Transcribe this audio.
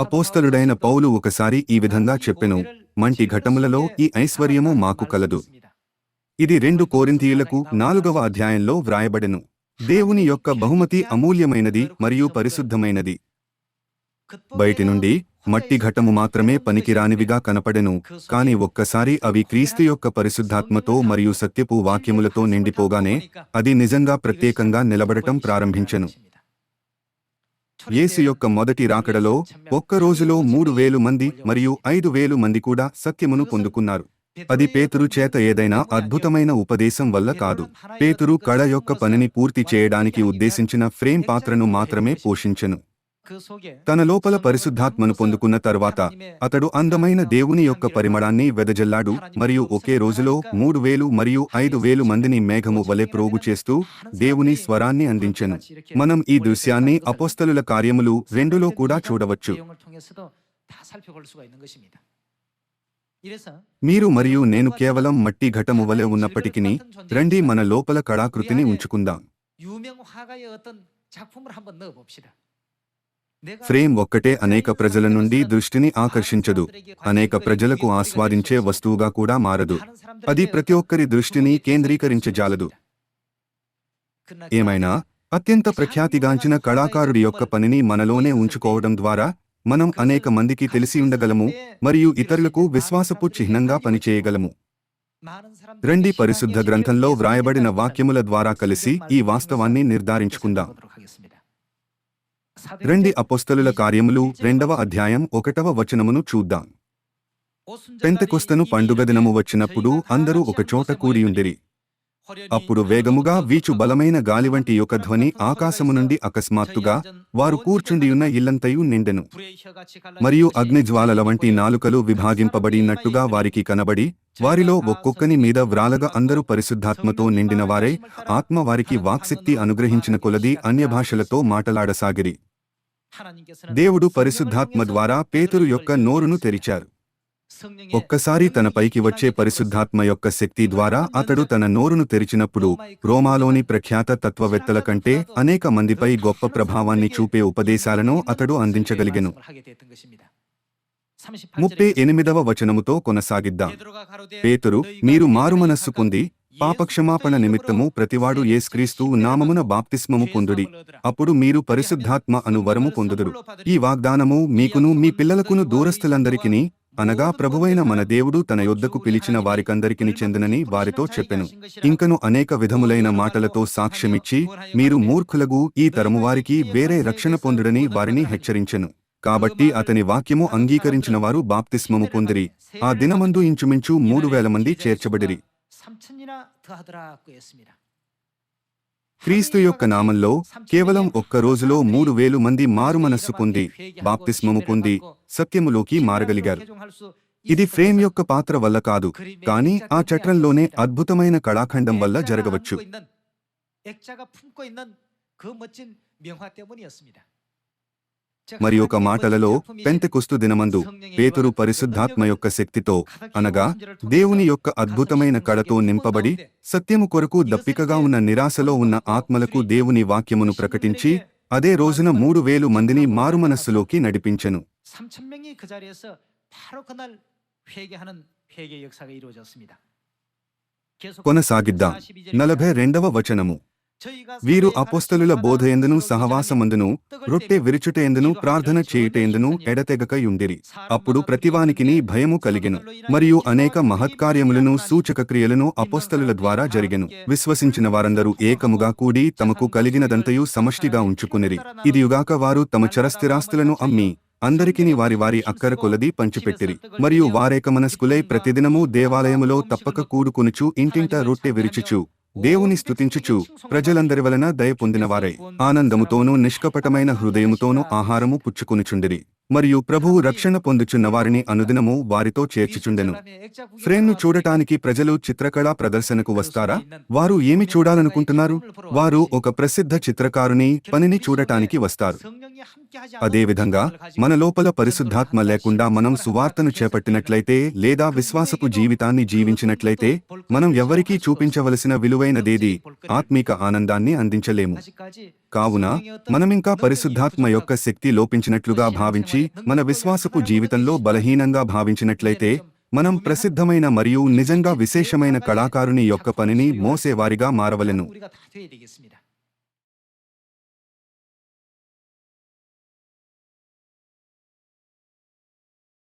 అపోస్తలుడైన పౌలు ఒకసారి ఈ విధంగా చెప్పెను, మంటి ఘటములలో ఈ ఐశ్వర్యము మాకు కలదు. ఇది 2 కొరింథీయులకు 4వ అధ్యాయంలో వ్రాయబడెను. దేవుని యొక్క బహుమతి అమూల్యమైనది మరియు పరిశుద్ధమైనది. బయటి నుండి మట్టి ఘటము మాత్రమే పనికిరానివిగా కనపడెను, కాని ఒక్కసారి అవి క్రీస్తు యొక్క పరిశుద్ధాత్మతో మరియు సత్యపు వాక్యములతో నిండిపోగానే అది నిజంగా ప్రత్యేకంగా నిలబడటం ప్రారంభించెను. యేసు యొక్క మొదటి రాకడలో ఒక్క రోజులో 3,000 మంది మరియు 5,000 మంది కూడా సత్యమును పొందుకున్నారు. అది పేతురు చేత ఏదైనా అద్భుతమైన ఉపదేశం వల్ల కాదు. పేతురు కళ యొక్క పనిని పూర్తి చేయడానికి ఉద్దేశించిన ఫ్రేమ్ పాత్రను మాత్రమే పోషించెను. తన లోపల పరిశుద్ధాత్మను పొందుకున్న తర్వాత అతడు అందమైన దేవుని యొక్క పరిమళాన్ని వెదజల్లాడు మరియు ఒకే రోజులో 3,000 మరియు 5,000 మందిని మేఘము వలె ప్రోగు చేస్తూ దేవుని స్వరాన్ని అందించెను. మనం ఈ దృశ్యాన్ని అపోస్తలుల కార్యములు 2లో కూడా చూడవచ్చు. మీరు మరియు నేను కేవలం మట్టి ఘటము వలె ఉన్నప్పటికీ రండి మన లోపల కళాకృతిని ఉంచుకుందాం. ఫ్రేమ్ ఒక్కటే అనేక ప్రజల నుండి దృష్టిని ఆకర్షించదు, అనేక ప్రజలకు ఆస్వాదించే వస్తువుగా కూడా మారదు. అది ప్రతి ఒక్కరి దృష్టిని కేంద్రీకరించజాలదు. ఏమైనా అత్యంత ప్రఖ్యాతిగాంచిన కళాకారుడి యొక్క పనిని మనలోనే ఉంచుకోవడం ద్వారా మనం అనేక మందికి తెలిసి ఉండగలము మరియు ఇతరులకు విశ్వాసపు చిహ్నంగా పనిచేయగలము. రండి పరిశుద్ధ గ్రంథంలో వ్రాయబడిన వాక్యముల ద్వారా కలిసి ఈ వాస్తవాన్ని నిర్ధారించుకుందాం. రండి అపోస్తలుల కార్యములు 2వ అధ్యాయం 1వ వచనమును చూద్దాం. పెంతెకొస్తను పండుగ దినము వచ్చినప్పుడు అందరూ ఒకచోట కూడియుండిరి. అప్పుడు వేగముగా వీచు బలమైన గాలివంటి యొక్క ధ్వని ఆకాశము నుండి అకస్మాత్తుగా వారు కూర్చుండియున్న ఇల్లంతయు నిండెను. మరియు అగ్నిజ్వాలల వంటి నాలుకలు విభాగింపబడినట్టుగా వారికి కనబడి వారిలో ఒక్కొక్కని మీద వ్రాలగా అందరూ పరిశుద్ధాత్మతో నిండినవారై ఆత్మ వారికి వాక్శక్తి అనుగ్రహించిన కొలది అన్యభాషలతో మాటలాడసాగిరి. దేవుడు పరిశుద్ధాత్మ ద్వారా పేతురు యొక్క నోరును తెరిచారు. ఒక్కసారి తన పైకి వచ్చే పరిశుద్ధాత్మ యొక్క శక్తి ద్వారా అతడు తన నోరును తెరిచినప్పుడు రోమాలోని ప్రఖ్యాత తత్వవేత్తల కంటే అనేక మందిపై గొప్ప ప్రభావాన్ని చూపే ఉపదేశాలను అతడు అందించగలిగెను. 38వ వచనముతో కొనసాగిద్దాం. పేతురు, మీరు మారుమనస్సు పొంది పాపక్షమాపణ నిమిత్తము ప్రతివాడు యేసుక్రీస్తు నామమున బాప్తిస్మము పొందుడి, అప్పుడు మీరు పరిశుద్ధాత్మ అను వరము పొందుదురు. ఈ వాగ్దానము మీకును మీ పిల్లలకును దూరస్థులందరికిని, అనగా ప్రభువైన మన దేవుడు తన యొద్దకు పిలిచిన వారికందరికిని చెందునని వారితో చెప్పెను. ఇంకను అనేక విధములైన మాటలతో సాక్ష్యమిచ్చి మీరు మూర్ఖులగు ఈ తరము వారికి వేరే రక్షణ పొందుడని వారిని హెచ్చరించెను. కాబట్టి అతని వాక్యము అంగీకరించిన వారు బాప్తిస్మము పొందిరి. ఆ దినమందు ఇంచుమించు 3,000 మంది చేర్చబడిరి. క్రీస్తు యొక్క నామంలో కేవలం ఒక్క రోజులో 3,000 మంది మారుమనస్సు పొంది బాప్తిస్మము పొంది సత్యములోకి మారగలిగారు. ఇది ఫ్రేమ్ యొక్క పాత్ర వల్ల కాదు, కానీ ఆ చట్రంలోనే అద్భుతమైన కళాఖండం వల్ల జరగవచ్చు. మరి ఒక మాటలలో పెంతెకొస్తు దినమందు పేతురు పరిశుద్ధాత్మ యొక్క శక్తితో, అనగా దేవుని యొక్క అద్భుతమైన కళతో నింపబడి సత్యము కొరకు దప్పికగా ఉన్న నిరాశలో ఉన్న ఆత్మలకు దేవుని వాక్యమును ప్రకటించి అదే రోజున 3,000 మందిని మారుమనస్సులోకి నడిపించెను. కొనసాగిద్దాం. 42వ వచనము. వీరు అపోస్తలుల బోధయందును సహవాసమందును రొట్టె విరుచుటయందును ప్రార్థన చేయుటయందును ఎడతెగక యుండిరి. అప్పుడు ప్రతివానికిని భయము కలిగెను. మరియు అనేక మహత్కార్యములను సూచక క్రియలను అపోస్తలుల ద్వారా జరిగెను. విశ్వసించిన వారందరూ ఏకముగా కూడి తమకు కలిగినదంతయు సమష్టిగా ఉంచుకునిరి. ఇదియుగాక వారు తమ చరస్థిరాస్తులను అమ్మి అందరికిని వారి వారి అక్కర కొలది పంచిపెట్టిరి. మరియు వారేకమనస్కులై ప్రతిదినము దేవాలయములో తప్పక కూడుకొనుచు ఇంటింట రొట్టె విరుచుచు దేవుని స్తుతించుచు ప్రజలందరి వలన దయ పొందినవారై ఆనందముతోనూ నిష్కపటమైన హృదయముతోనూ ఆహారము పుచ్చుకొనుచుండిరి. మరియు ప్రభువు రక్షణ పొందుచున్న వారిని అనుదినము వారితో చేర్చుచుండెను. ఫ్రేమ్ను చూడటానికి ప్రజలు చిత్రకళా ప్రదర్శనకు వస్తారా? వారు ఏమి చూడాలనుకుంటున్నారు? వారు ఒక ప్రసిద్ధ చిత్రకారుని పనిని చూడటానికి వస్తారు. అదేవిధంగా మన లోపల పరిశుద్ధాత్మ లేకుండా మనం సువార్తను చేపట్టినట్లయితే లేదా విశ్వాసపు జీవితాన్ని జీవించినట్లయితే మనం ఎవ్వరికీ చూపించవలసిన విలువైనదేది ఆత్మీక ఆనందాన్ని అందించలేము. కావున మనమింకా పరిశుద్ధాత్మ యొక్క శక్తి లోపించినట్లుగా భావించి మన విశ్వాసపు జీవితంలో బలహీనంగా భావించినట్లయితే మనం ప్రసిద్ధమైన మరియు నిజంగా విశేషమైన కళాకారుని యొక్క పనిని మోసేవారిగా మారవలెను. 우리가 다 돼야 되겠습니다.